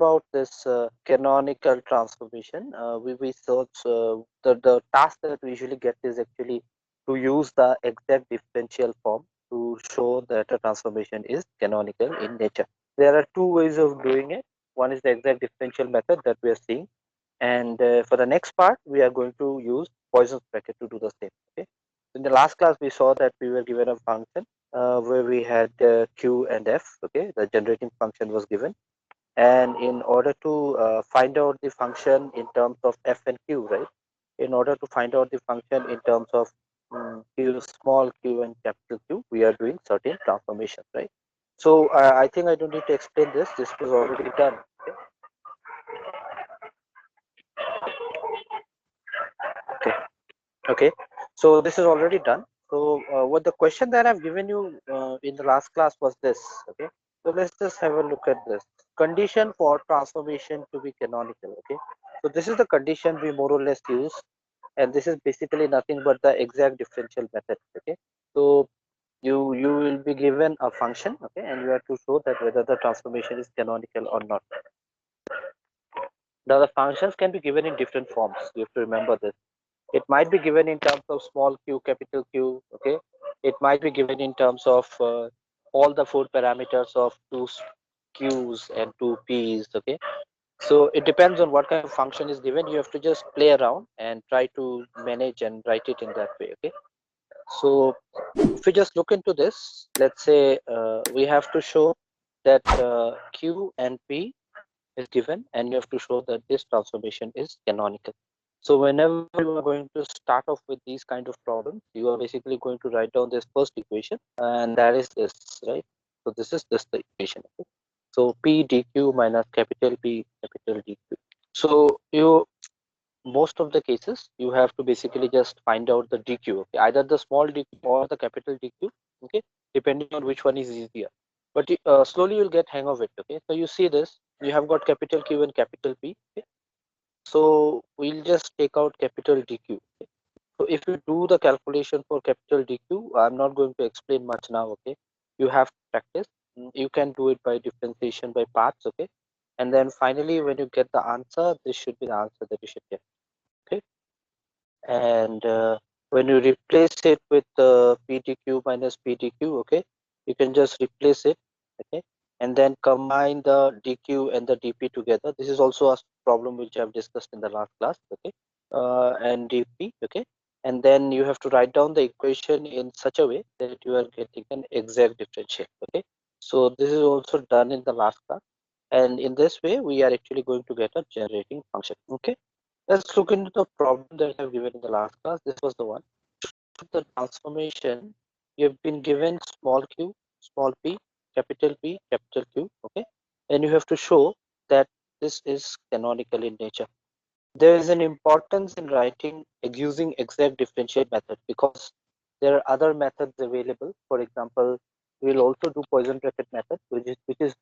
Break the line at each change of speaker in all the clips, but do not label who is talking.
about this canonical transformation, we saw the task that we usually get is actually to use the exact differential form to show that a transformation is canonical in nature. There are two ways of doing it. One is the exact differential method that we are seeing, and for the next part, we are going to use Poisson's bracket to do the same. Okay. In the last class, we saw that we were given a function where we had q and f. Okay, the generating function was given, and in order to find out the function in terms of f and q, right? In order to find out the function in terms of q, small q and capital Q, we are doing certain transformations, right? So I think I don't need to explain this. This was already done. Okay. Okay. So this is already done. So what the question that I've given you in the last class was this. Okay. So let's just have a look at this. Condition for transformation to be canonical. Okay. So this is the condition we more or less use, and this is basically nothing but the exact differential method. Okay. So you will be given a function. Okay, and you have to show that whether the transformation is canonical or not. Now the functions can be given in different forms. You have to remember this. It might be given in terms of small q, capital Q. Okay. It might be given in terms of all the four parameters of two q's and two p's. Okay. So it depends on what kind of function is given. You have to just play around and try to manage and write it in that way. Okay. So if we just look into this, let's say we have to show that q and p is given, and you have to show that this transformation is canonical. So whenever you are going to start off with these kind of problems, you are basically going to write down this first equation, and that is this, right? So this is just the equation. Okay? So p dq minus capital P capital dq. So you, most of the cases, you have to basically just find out the dq. Okay? Either the small dq or the capital dq. Okay, depending on which one is easier. But slowly you'll get hang of it. Okay, so you see this. You have got capital Q and capital P. Okay? So we'll just take out capital DQ. Okay? So if you do the calculation for capital DQ, I'm not going to explain much now. Okay, you have to practice. You can do it by differentiation by parts. Okay, and then finally, when you get the answer, this should be the answer that you should get. Okay, and when you replace it with PDQ minus PDQ, okay, you can just replace it. Okay, and then combine the dq and the dp together. This is also a problem which I've discussed in the last class. Okay, and dp. Okay, and then you have to write down the equation in such a way that you are getting an exact differential. Okay, so this is also done in the last class, and in this way we are actually going to get a generating function. Okay, let's look into the problem that I've given in the last class. This was the one. The transformation, you have been given small q, small p, capital P, capital Q. Okay, and you have to show that this is canonical in nature. There is an importance in writing using exact differential method, because there are other methods available. For example, we will also do Poisson bracket method, which is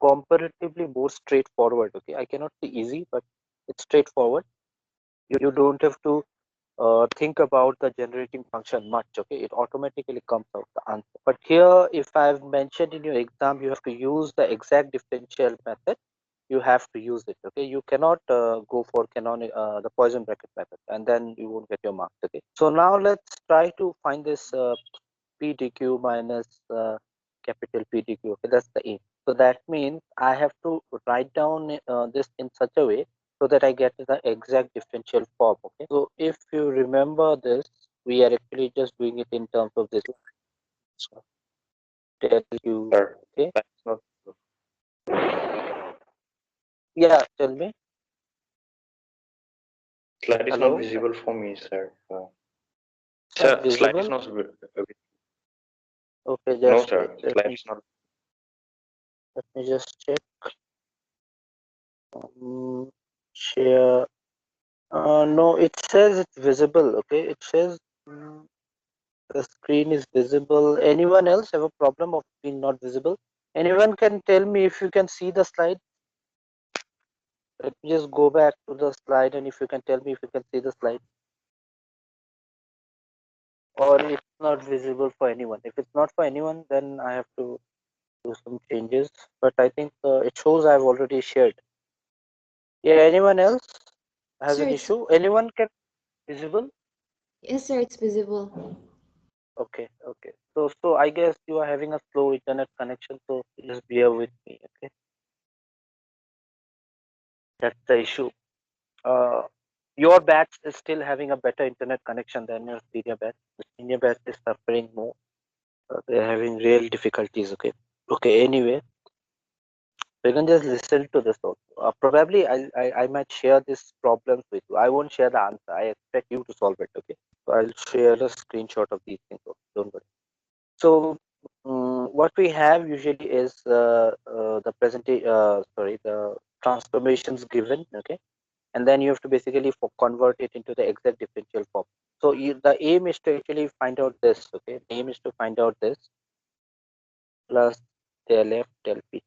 comparatively more straightforward. Okay, I cannot say easy, but it's straightforward. You don't have to think about the generating function much. Okay, it automatically comes out the answer. But here, if I've mentioned in your exam, you have to use the exact differential method. You have to use it. Okay, you cannot go for the Poisson bracket method, and then you won't get your marks. Okay, so now let's try to find this PDQ minus capital PDQ. Okay, that's the aim. So that means I have to write down this in such a way so that I get the exact differential form. Okay, so if you remember this, we are actually just doing it in terms of this. So tell you,
Sir,
okay?
that's not
Yeah, tell me.
slide is
Hello?
not visible for me, sir.
Not
Sir, slide is
visible.
not.
Okay,
No,
just wait.
sir. Slide is not.
Let me just check. Share. No, it says it's visible. Okay, it says the screen is visible. Anyone else have a problem of being not visible? Anyone can tell me if you can see the slide? Let me just go back to the slide, and if you can tell me if you can see the slide. Or it's not visible for anyone. If it's not for anyone, then I have to do some changes, but I think it shows I've already shared. Yeah, anyone else has
Sir,
an
it's
issue? Anyone can visible?
yes, sir, it's visible.
Okay, okay. So I guess you are having a slow internet connection, so just bear with me. Okay, that's the issue. Uh, your batch is still having a better internet connection than your senior batch. The senior batch is suffering more. They're having real difficulties. Okay. Okay. Anyway, you can just listen to this also. Probably I might share this problems with you. I won't share the answer. I expect you to solve it. Okay. So I'll share a screenshot of these things. Also. Don't worry. So what we have usually is the presentation. Sorry, the transformations given. Okay, and then you have to basically convert it into the exact differential form. So the aim is to actually find out this. Okay, the aim is to find out this plus del f del p.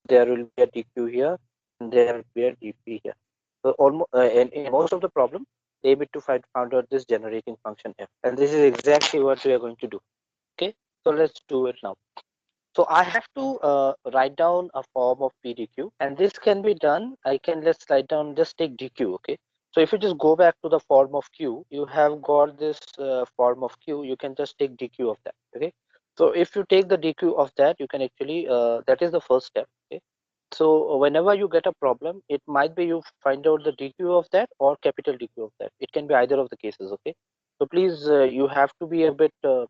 There will be a dq here, and there will be a dp here. So almost in most of the problem, they aim it to find out this generating function f, and this is exactly what we are going to do. Okay, so let's do it now. So I have to write down a form of PDQ, and this can be done. I can let's write down, just take DQ. Okay. So if you just go back to the form of Q, you have got this form of Q. You can just take DQ of that. Okay. So if you take the DQ of that, you can actually that is the first step. Okay. So whenever you get a problem, it might be you find out the DQ of that or capital DQ of that. It can be either of the cases. Okay. So please, you have to be a bit uh,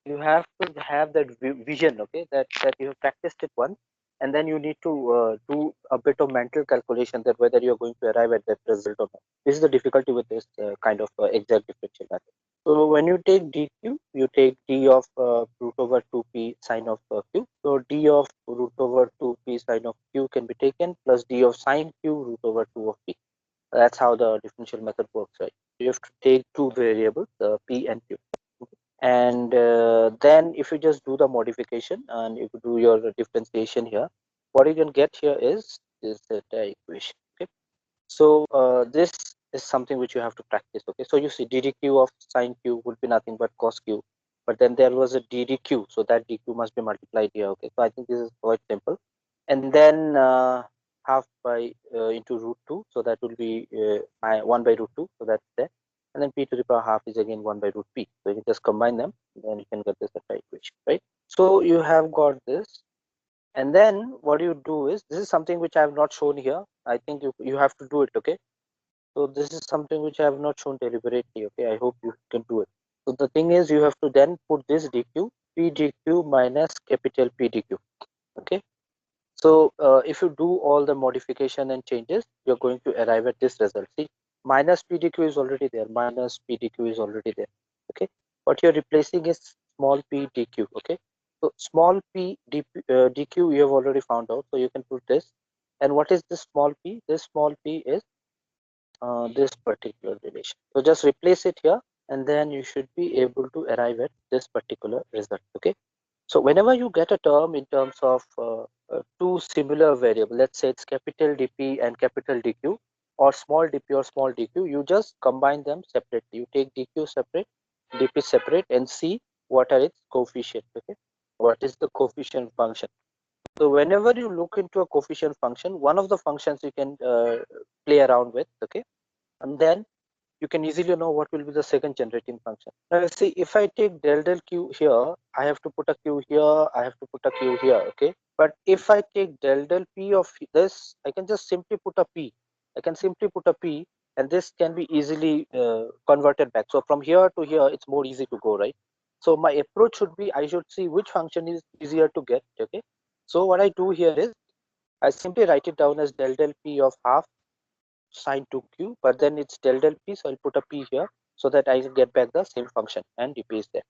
you have to have that vision, okay, that you have practiced it once, and then you need to do a bit of mental calculation that whether you're going to arrive at that result or not. This is the difficulty with this kind of exact differential method. So when you take dq, you take d of root over 2p sine of q. So d of root over 2p sine of q can be taken plus d of sine q root over 2 of p. That's how the differential method works, right? You have to take two variables, p and q, and then if you just do the modification and if you do your differentiation here, what you can get here is this equation. Okay, so this is something which you have to practice. Okay, so you see ddq of sine q would be nothing but cos q, but then there was a ddq, so that dq must be multiplied here. Okay, so I think this is quite simple. And then half by into root 2, so that will be 1 by root 2, so that's there. And then p to the power half is again 1 by root p, so you can just combine them, then you can get this equation, right? So you have got this, and then what you do is, this is something which I have not shown here. I think you have to do it. Okay, so this is something which I have not shown deliberately. Okay, I hope you can do it. So the thing is, you have to then put this dq, p dq minus capital P dq. Okay, so if you do all the modification and changes, you're going to arrive at this result. See, minus PDQ is already there. Minus PDQ is already there. Okay. What you're replacing is small p dq. Okay. So small p dq you have already found out. So you can put this. And what is this small p? This small p is this particular relation. So just replace it here, and then you should be able to arrive at this particular result. Okay. So whenever you get a term in terms of two similar variable, let's say it's capital DP and capital DQ, or small dp or small dq, you just combine them separately. You take dq separate, dp separate, and see what are its coefficients. Okay, what is the coefficient function? So whenever you look into a coefficient function, one of the functions you can play around with. Okay, and then you can easily know what will be the second generating function. Now see, if I take del q here, I have to put a q here, I have to put a q here. Okay, but if I take del p of this, I can just simply put a p. I can simply put a p, and this can be easily converted back. So from here to here, it's more easy to go, right? So my approach should be, I should see which function is easier to get. Okay, so what I do here is, I simply write it down as del p of half sine 2q, but then it's del p, so I'll put a p here so that I get back the same function, and dp is there.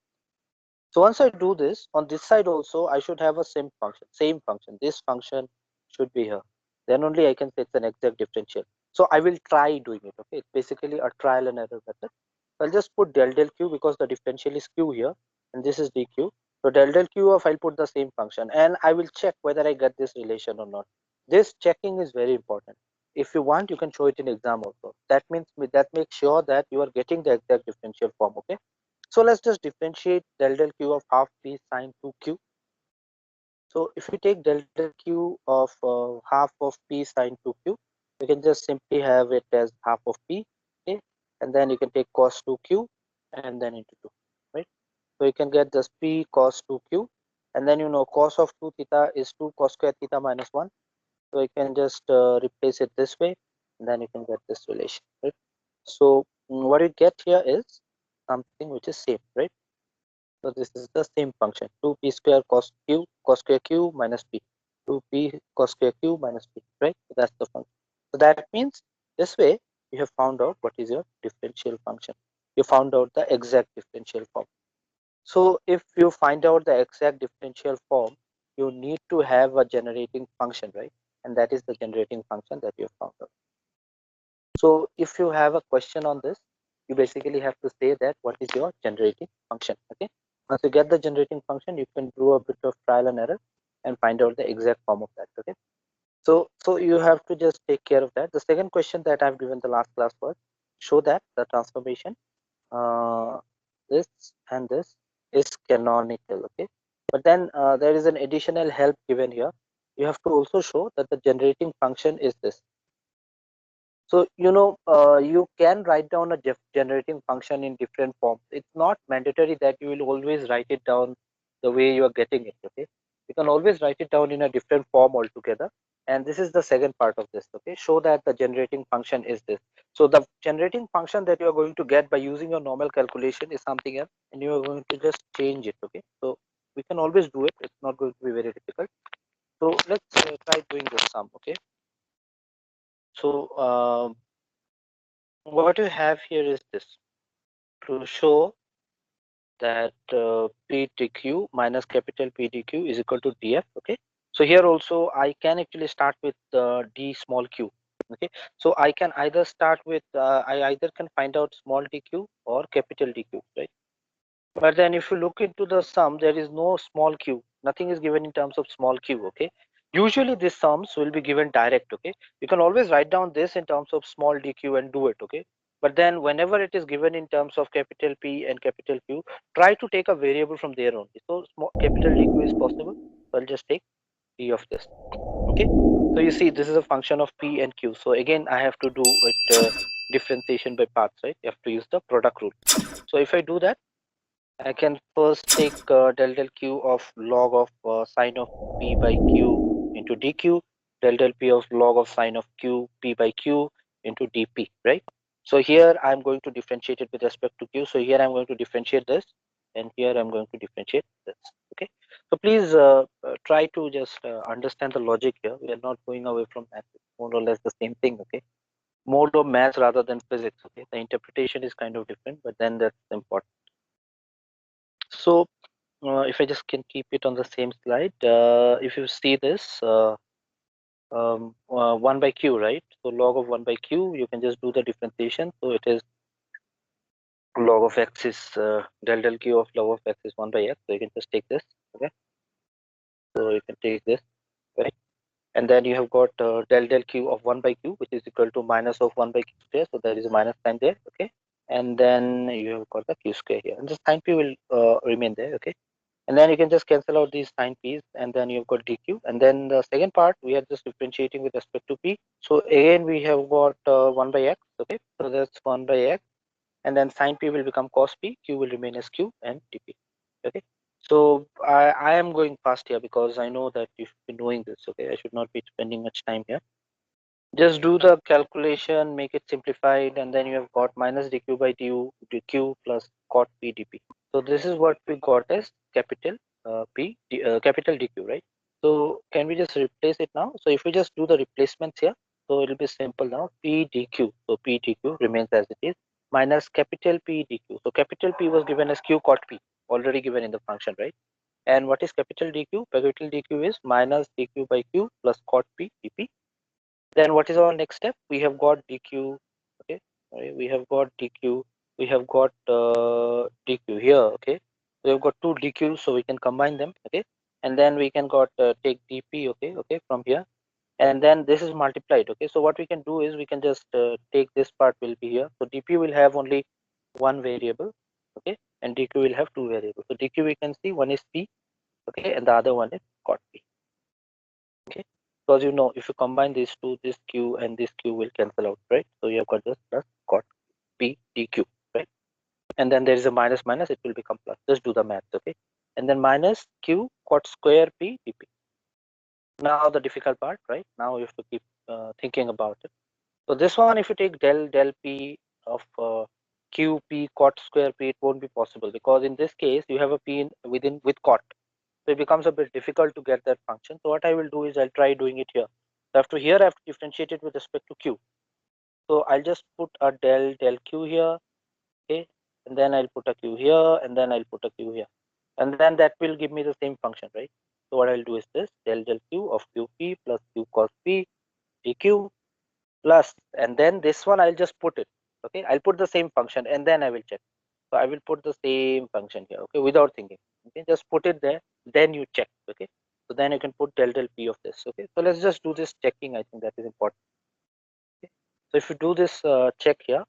So once I do this, on this side also, I should have a same function. This function should be here. Then only I can say it's an exact differential. So I will try doing it. Okay, it's basically a trial and error method. I'll just put del q because the differential is q here, and this is dq. So del q of, I'll put the same function, and I will check whether I get this relation or not. This checking is very important. If you want, you can show it in exam also. That means that makes sure that you are getting the exact differential form. Okay. So let's just differentiate del q of half p sine 2q. So if you take delta q of half of p sine 2q, you can just simply have it as half of p, okay, and then you can take cos 2q and then into 2, right? So you can get this p cos 2q, and then you know cos of 2 theta is 2 cos square theta minus 1. So you can just replace it this way, and then you can get this relation, right? So what you get here is something which is same, right? So this is the same function, 2p square cos square q minus p, 2p cos square q minus p, right? So that's the function. So that means this way you have found out what is your differential function. You found out the exact differential form. So if you find out the exact differential form, you need to have a generating function, right? And that is the generating function that you have found out. So if you have a question on this, you basically have to say that what is your generating function, okay? Once you get the generating function, you can do a bit of trial and error and find out the exact form of that, okay? So you have to just take care of that. The second question that I've given the last class was show that the transformation uh, this and this is canonical, okay? But then there is an additional help given here. You have to also show that the generating function is this. So you know you can write down a generating function in different forms. It's not mandatory that you will always write it down the way you are getting it, okay? You can always write it down in a different form altogether. And this is the second part of this, okay? Show that the generating function is this. So the generating function that you are going to get by using your normal calculation is something else, and you are going to just change it, okay? So we can always do it. It's not going to be very difficult. So let's try doing this sum, okay? So what you have here is this, to show that p dq minus capital P dq is equal to df, okay? So here also I can actually start with d small q, okay? So I can either start with I either can find out small dq or capital dq, right? But then if you look into the sum, there is no small q. Nothing is given in terms of small q, okay? Usually these sums will be given direct, okay? You can always write down this in terms of small dq and do it, okay? But then whenever it is given in terms of capital P and capital Q, try to take a variable from there only. So small capital dq is possible. So I'll just take P of this, okay? So you see this is a function of P and Q. So again, I have to do it differentiation by parts, right? You have to use the product rule. So if I do that, I can first take del del q of log of sine of p by q into dq, del p of log of sine of q p by q into dp, right? So here I'm going to differentiate it with respect to q. So here I'm going to differentiate this, and here I'm going to differentiate this, okay? So please try to just understand the logic here. We are not going away from math. It's more or less the same thing, okay? More of math rather than physics, okay? The interpretation is kind of different, but then that's important. So if I just can keep it on the same slide, if you see this 1 by q, right? So log of 1 by q, you can just do the differentiation. So it is log of x is del q of log of x is 1 by x. So you can just take this, okay? So you can take this, right? And then you have got del q of 1 by q, which is equal to minus of 1 by q square. So there is a minus sign there, okay? And then you have got the q square here, and the sign p will remain there, okay? And then you can just cancel out these sign p's, and then you've got dq. And then the second part, we are just differentiating with respect to p. So again, we have got 1 by x, okay? So that's 1 by x, and then sin p will become cos p, q will remain as q, and dp, okay? So I am going fast here because I know that you should be knowing this, okay? I should not be spending much time here. Just do the calculation, make it simplified, and then you have got minus dq by dq plus cot p dp. So this is what we got as capital capital dq, right? So can we just replace it now? So if we just do the replacements here, so it will be simple now. P dq, so P dq remains as it is, minus capital P dq. So capital P was given as q cot p, already given in the function, right? And what is capital dq? Capital dq is minus dq by q plus cot p dp. Then what is our next step? We have got dq, okay? We have got dq, we have got dq here, okay? We have got two dq's, so we can combine them, okay? And then we can got take dp, okay, from here, and then this is multiplied, okay? So what we can do is we can just take this part will be here. So dp will have only one variable, okay, and dq will have two variables. So dq we can see one is p, okay, and the other one is cot p. Okay, because you know if you combine these two, this q and this q will cancel out, right? So you have got this plus cot p dq, right? And then there is a minus minus, it will become plus. Just do the math, okay? And then minus q cot square p dp. Now the difficult part, right? Now you have to keep thinking about it. So this one, if you take del p of q p cot square p, it won't be possible because in this case you have a p within with cot. So it becomes a bit difficult to get that function. So what I will do is I'll try doing it here. So after here I have to differentiate it with respect to q. So I'll just put a del q here, okay, and then I'll put a q here, and then I'll put a q here, and then that will give me the same function, right? So what I'll do is this del q of qp plus q cos p dq plus, and then this one I'll just put it, okay? I'll put the same function and then I will check. So I will put the same function here, okay, without thinking, okay? Just put it there, then you check, okay? So then you can put del p of this, okay? So let's just do this checking. I think that is important. Okay? So if you do this check here,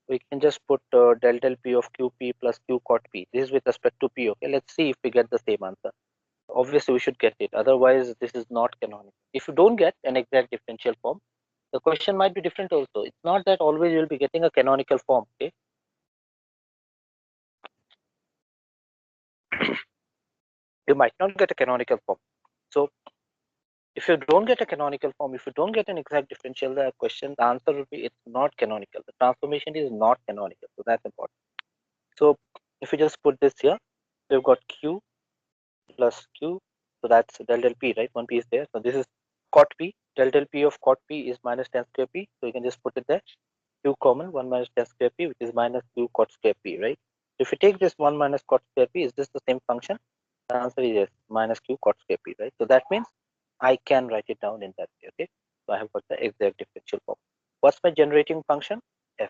we can just put del p of qp plus q cot p. This is with respect to p, okay? Let's see if we get the same answer. Obviously we should get it, otherwise this is not canonical. If you don't get an exact differential form, the question might be different also. It's not that always you'll be getting a canonical form, okay? You might not get a canonical form. So if you don't get a canonical form, if you don't get an exact differential question, the answer will be it's not canonical. The transformation is not canonical. So that's important. So if you just put this here, we've got q plus q. So that's del p, right? One p is there. So this is cot p. Del p of cot p is minus tan square p. So you can just put it there. Q common 1 minus tan square p, which is minus q cot square p, right? If you take this 1 minus cot square p, is this the same function? The answer is yes, minus q cot square p, right? So that means I can write it down in that way, okay? So I have got the exact differential form. What's my generating function? F.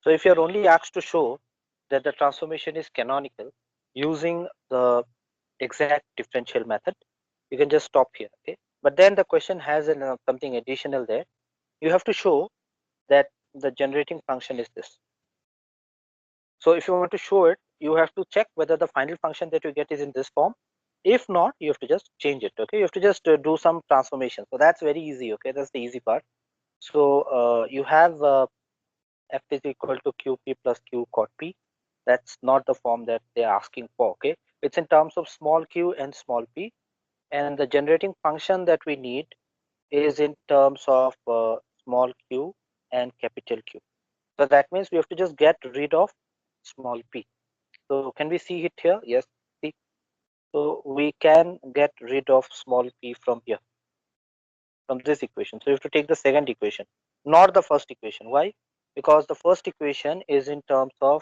So if you're only asked to show that the transformation is canonical using the exact differential method, you can just stop here, okay? But then the question has something additional there. You have to show that the generating function is this. So if you want to show it, you have to check whether the final function that you get is in this form. If not, you have to just change it, okay? You have to just do some transformation. So that's very easy, okay? That's the easy part. So you have f is equal to qp plus q cot p. That's not the form that they're asking for, okay? It's in terms of small q and small p. And the generating function that we need is in terms of small q and capital Q. So that means we have to just get rid of small p. So can we see it here? Yes. See. So we can get rid of small p from here, from this equation. So you have to take the second equation, not the first equation. Why? Because the first equation is in terms of,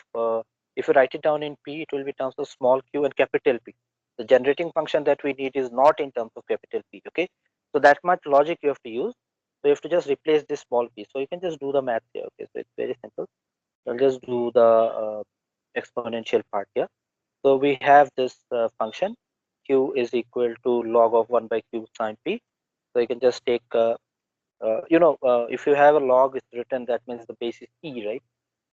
if you write it down in p, it will be in terms of small q and capital P. The generating function that we need is not in terms of capital P, okay? So that much logic you have to use. So you have to just replace this small p. So you can just do the math here, okay? So it's very simple. I'll just do the exponential part here. So we have this function q is equal to log of 1 by q sine p. So you can just take, if you have a log, it's written, that means the base is e, right?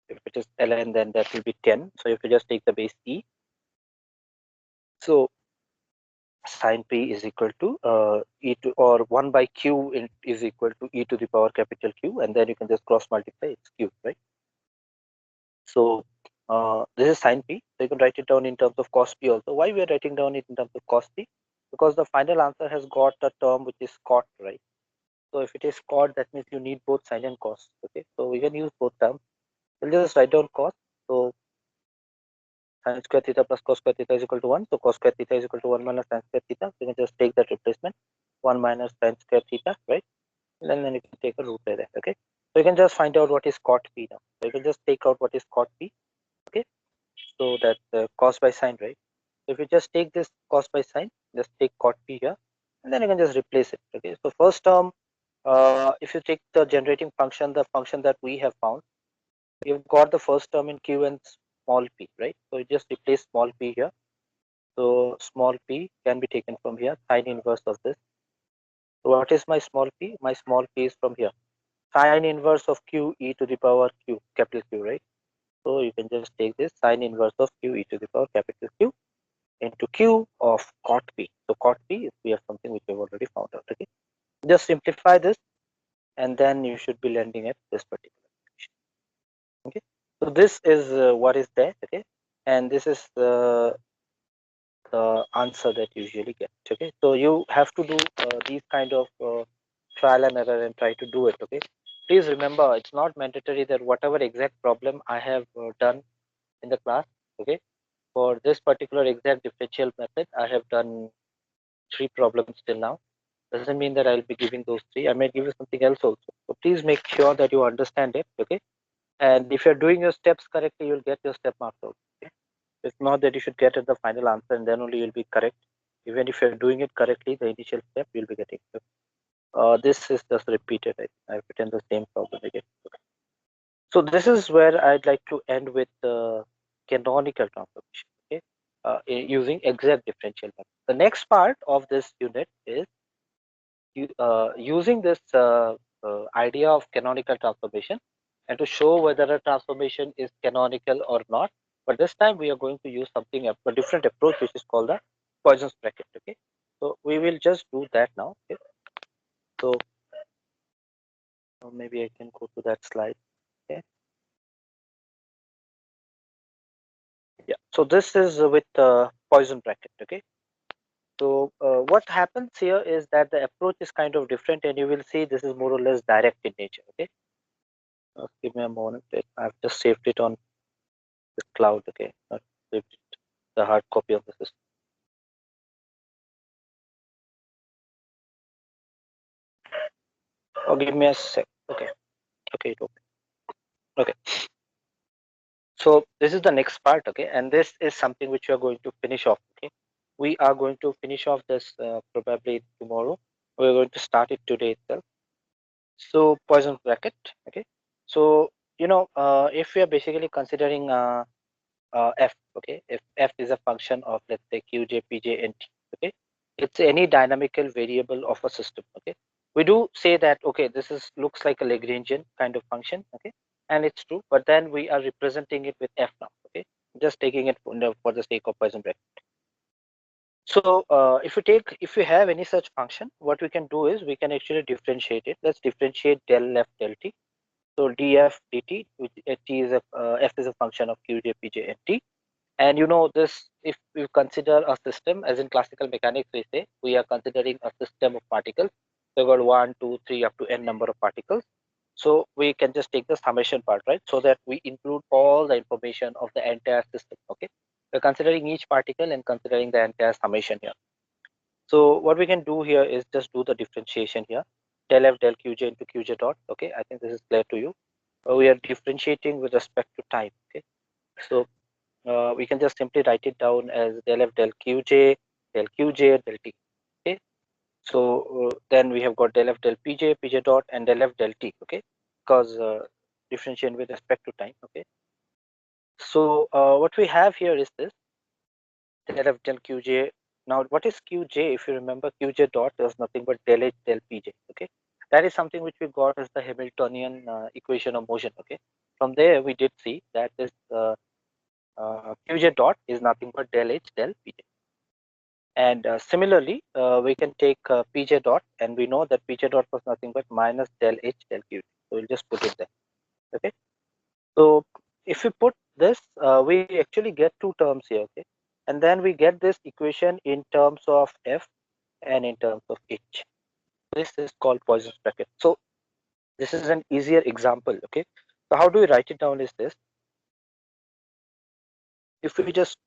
If it is ln, then that will be 10. So if you just take the base e, so sine p is equal to e to, or 1 by q is equal to e to the power capital Q, and then you can just cross multiply, it's q, right? So this is sine p. So you can write it down in terms of cos p also. Why we are writing down it in terms of cos p? Because the final answer has got a term which is cot, right? So if it is cot, that means you need both sine and cos. Okay, so we can use both terms. We'll just write down cos. So sine square theta plus cos square theta is equal to 1. So cos square theta is equal to 1 minus sine square theta. So you can just take that replacement, 1 minus sine square theta, right? And then you can take a root by that. Okay, so you can just find out what is cot p now. So you can just take out what is cot p. Okay, so that cos by sine, right? So if you just take this cos by sine, just take cot p here, and then you can just replace it. Okay, so first term, if you take the generating function, the function that we have found, you've got the first term in q and small p, right? So you just replace small p here. So small p can be taken from here, sine inverse of this. So what is my small p? My small p is from here, sine inverse of q e to the power q, capital Q, right? So you can just take this sine inverse of q e to the power capital Q, into q of cot p. So cot p is we have something which we've already found out. Okay, just simplify this, and then you should be landing at this particular equation. Okay, so this is what is there. Okay, and this is the answer that you usually get. Okay, so you have to do these kind of trial and error and try to do it. Okay, please remember, it's not mandatory that whatever exact problem I have done in the class, okay, for this particular exact differential method I have done 3 problems till now. Doesn't mean that I'll be giving those 3. I may give you something else also. So please make sure that you understand it. Okay, and if you're doing your steps correctly, you'll get your step marks out. Okay? It's not that you should get at the final answer and then only you'll be correct. Even if you're doing it correctly, the initial step you'll be getting. This is just repeated. I've written the same problem again. Okay. So this is where I'd like to end with the canonical transformation. Okay, using exact differential method. The next part of this unit is using this idea of canonical transformation and to show whether a transformation is canonical or not. But this time we are going to use something, a different approach, which is called the Poisson's bracket. Okay, so we will just do that now. Okay, so maybe I can go to that slide. Okay, yeah. So this is with Poisson bracket. Okay, so what happens here is that the approach is kind of different, and you will see this is more or less direct in nature. Okay, give me a moment. I've just saved it on the cloud. Okay, not saved it, the hard copy of the system. Oh, give me a sec. Okay, okay, okay. So this is the next part. Okay, and this is something which we are going to finish off. Okay, we are going to finish off this probably tomorrow. We're going to start it today itself. So Poisson bracket. Okay, so if we are basically considering f, okay, if f is a function of, let's say, qj, pj, and t, okay, it's any dynamical variable of a system. Okay, we do say that, okay, this is looks like a Lagrangian kind of function. Okay, and it's true, but then we are representing it with f now. Okay, just taking it for the sake of Poisson bracket. So if you have any such function, what we can do is we can actually differentiate it. Let's differentiate del f del t. So df dt, which t is a f is a function of qj, pj, and t. And this, if we consider a system, as in classical mechanics, we say we are considering a system of particles. So we've got 1, 2, 3 up to n number of particles. So we can just take the summation part, right? So that we include all the information of the entire system. Okay, we're considering each particle and considering the entire summation here. So what we can do here is just do the differentiation here. Del f del qj into qj dot. Okay, I think this is clear to you. We are differentiating with respect to time. Okay, so we can just simply write it down as del f del qj del t. Okay, so then we have got del f del pj dot, and del f del t. Okay, because differentiate with respect to time. Okay, so what we have here is this del f del qj. Now what is qj? If you remember, qj dot is nothing but del h del pj. Okay, that is something which we got as the Hamiltonian equation of motion. Okay, from there we did see that this qj dot is nothing but del h del pj. And similarly, we can take pj dot, and we know that pj dot was nothing but minus del h del qj. So we'll just put it there. Okay. So if we put this, we actually get two terms here. Okay, and then we get this equation in terms of f and in terms of h. This is called Poisson's bracket. So this is an easier example. Okay. So how do we write it down? Is this, if we just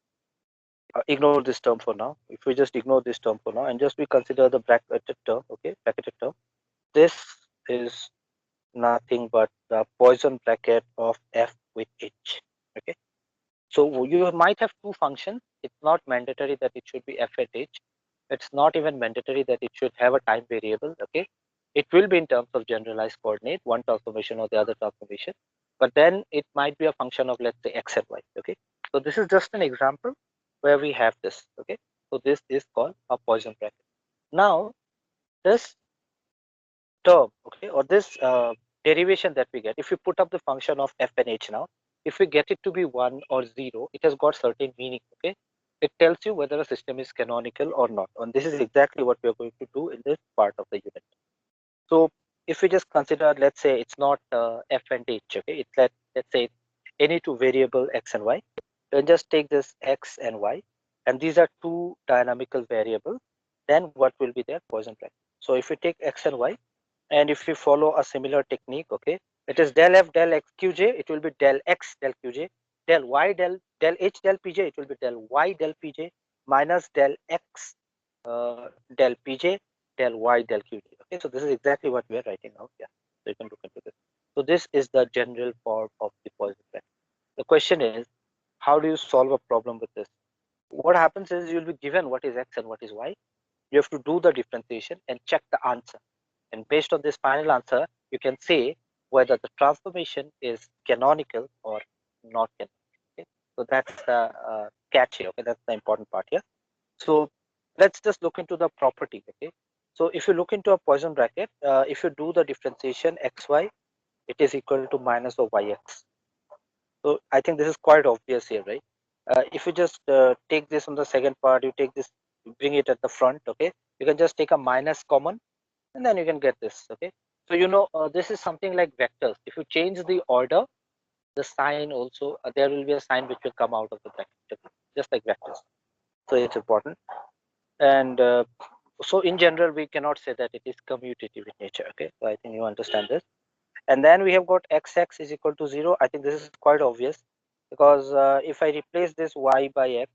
ignore this term for now. If we just ignore this term for now and just we consider the bracketed term, okay, bracketed term, this is nothing but the Poisson bracket of f with h. Okay, so you might have two functions. It's not mandatory that it should be f at h. It's not even mandatory that it should have a time variable. Okay, it will be in terms of generalized coordinate, one transformation or the other transformation, but then it might be a function of, let's say, x and y. Okay, so this is just an example where we have this. Okay, so this is called a Poisson bracket. Now this term, okay, or this derivation that we get, if we put up the function of f and h now, if we get it to be 1 or 0, it has got certain meaning. Okay, it tells you whether a system is canonical or not. And this is exactly what we are going to do in this part of the unit. So if we just consider, let's say it's not f and h, okay, it's let's say any two variable x and y, then just take this x and y, and these are two dynamical variables, then what will be their Poisson bracket? So if we take x and y, and if we follow a similar technique, okay, it is del f del x qj, it will be del x del qj, del y del h del pj, it will be del y del pj minus del x del pj del y del qj. Okay, so this is exactly what we are writing out here. So you can look into this. So this is the general form of the Poisson bracket. The question is, how do you solve a problem with this? What happens is you'll be given what is x and what is y. You have to do the differentiation and check the answer. And based on this final answer, you can say whether the transformation is canonical or not canonical. Okay? So that's the catch here. Okay, that's the important part here. So let's just look into the property. Okay, so if you look into a Poisson bracket, if you do the differentiation xy, it is equal to minus of yx. So I think this is quite obvious here, right? If you just take this on the second part, you take this, you bring it at the front. Okay, you can just take a minus common, and then you can get this. Okay, so this is something like vectors. If you change the order, the sign also, there will be a sign which will come out of the bracket. Okay? Just like vectors. So it's important. And so in general, we cannot say that it is commutative in nature. Okay, so I think you understand this. And then we have got xx is equal to 0. I think this is quite obvious, because if I replace this y by x,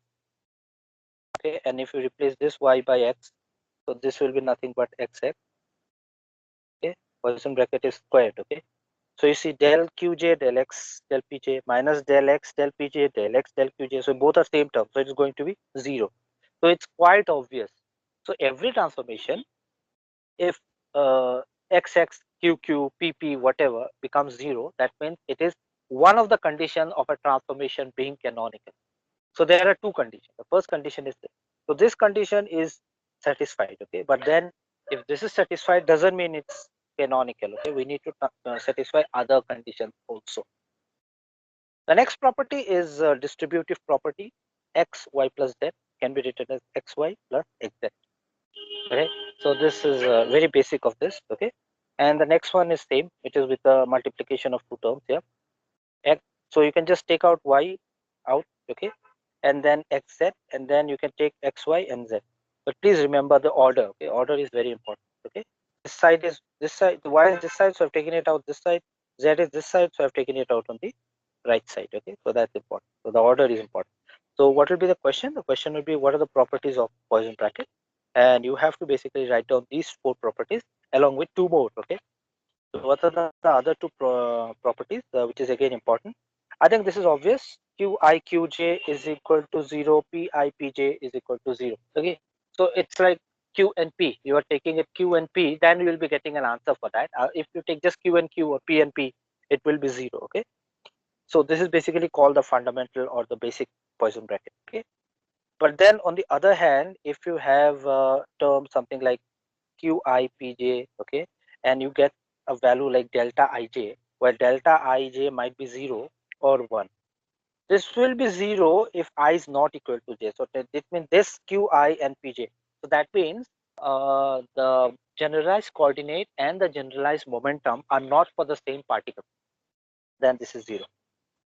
okay, and if you replace this y by x, so this will be nothing but xx. Okay, Poisson bracket is squared. Okay, so you see del qj del x del pj minus del x del pj del x del qj. So both are same term, so it's going to be 0. So it's quite obvious. So every transformation, if xx qq pp whatever becomes 0, that means it is one of the conditions of a transformation being canonical. So there are two conditions. The first condition is this. So this condition is satisfied. Okay, but then if this is satisfied, doesn't mean it's canonical. Okay, we need to satisfy other conditions also. The next property is distributive property. X y plus z can be written as xy plus xz. Okay, so this is very basic of this. Okay, and the next one is same, which is with the multiplication of two terms here. X, so you can just take out y out. Okay, and then xz, and then you can take xy and z. But please remember the order. Okay, order is very important. Okay, this side is this side, the y is this side, so I've taken it out this side. Z is this side, so I've taken it out on the right side. Okay, so that's important. So the order is important. So what will be the question? The question will be, what are the properties of Poisson bracket? And you have to basically write down these 4 properties along with 2 more. Okay, so what are the other 2 properties, which is again important? I think this is obvious. Qi Qj is equal to 0, Pi Pj is equal to 0. Okay, so it's like Q and P. You are taking it Q and P, then you will be getting an answer for that. If you take just Q and Q or P and P, it will be 0. Okay, so this is basically called the fundamental or the basic Poisson bracket. Okay, but then on the other hand, if you have a term something like Qi Pj, okay, and you get a value like delta Ij, where delta Ij might be 0 or 1. This will be 0 if I is not equal to j. So that means this Qi and Pj. So that means the generalized coordinate and the generalized momentum are not for the same particle. Then this is 0.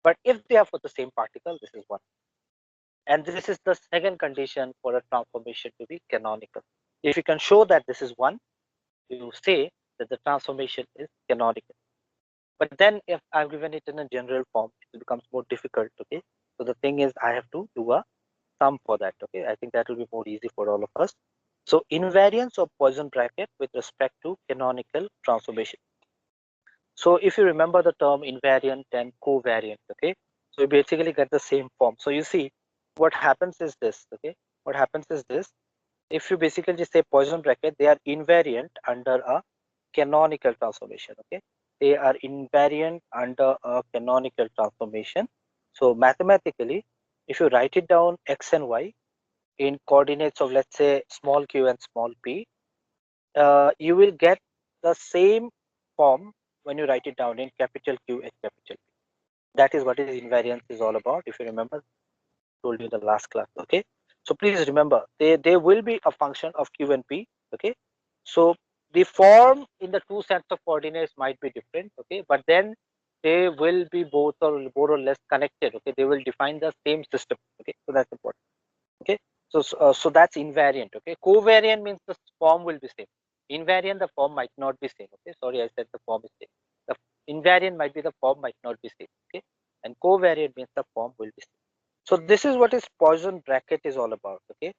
But if they are for the same particle, this is 1. And this is the second condition for a transformation to be canonical. If you can show that this is 1, you say that the transformation is canonical. But then if I've given it in a general form, it becomes more difficult. Okay, so the thing is, I have to do a sum for that. Okay, I think that will be more easy for all of us. So invariance of Poisson bracket with respect to canonical transformation. So if you remember the term invariant and covariant, okay, so you basically get the same form. So you see, what happens is this. Okay, what happens is this. If you basically just say Poisson bracket, they are invariant under a canonical transformation. Okay, they are invariant under a canonical transformation. So mathematically, if you write it down x and y in coordinates of, let's say, small q and small p, you will get the same form when you write it down in capital Q and capital P. That is what is invariance is all about. If you remember, I told you in the last class. Okay, So please remember, they will be a function of q and p. Okay, so the form in the two sets of coordinates might be different. Okay, but then they will be both or more or less connected. Okay, they will define the same system. Okay, so that's important. Okay, so that's invariant. Okay, covariant means the form will be same. Invariant, the form might not be same. Okay, sorry, I said the form is same. The invariant might be the form might not be same. Okay, and covariant means the form will be same. So this is what is Poisson bracket is all about. Okay.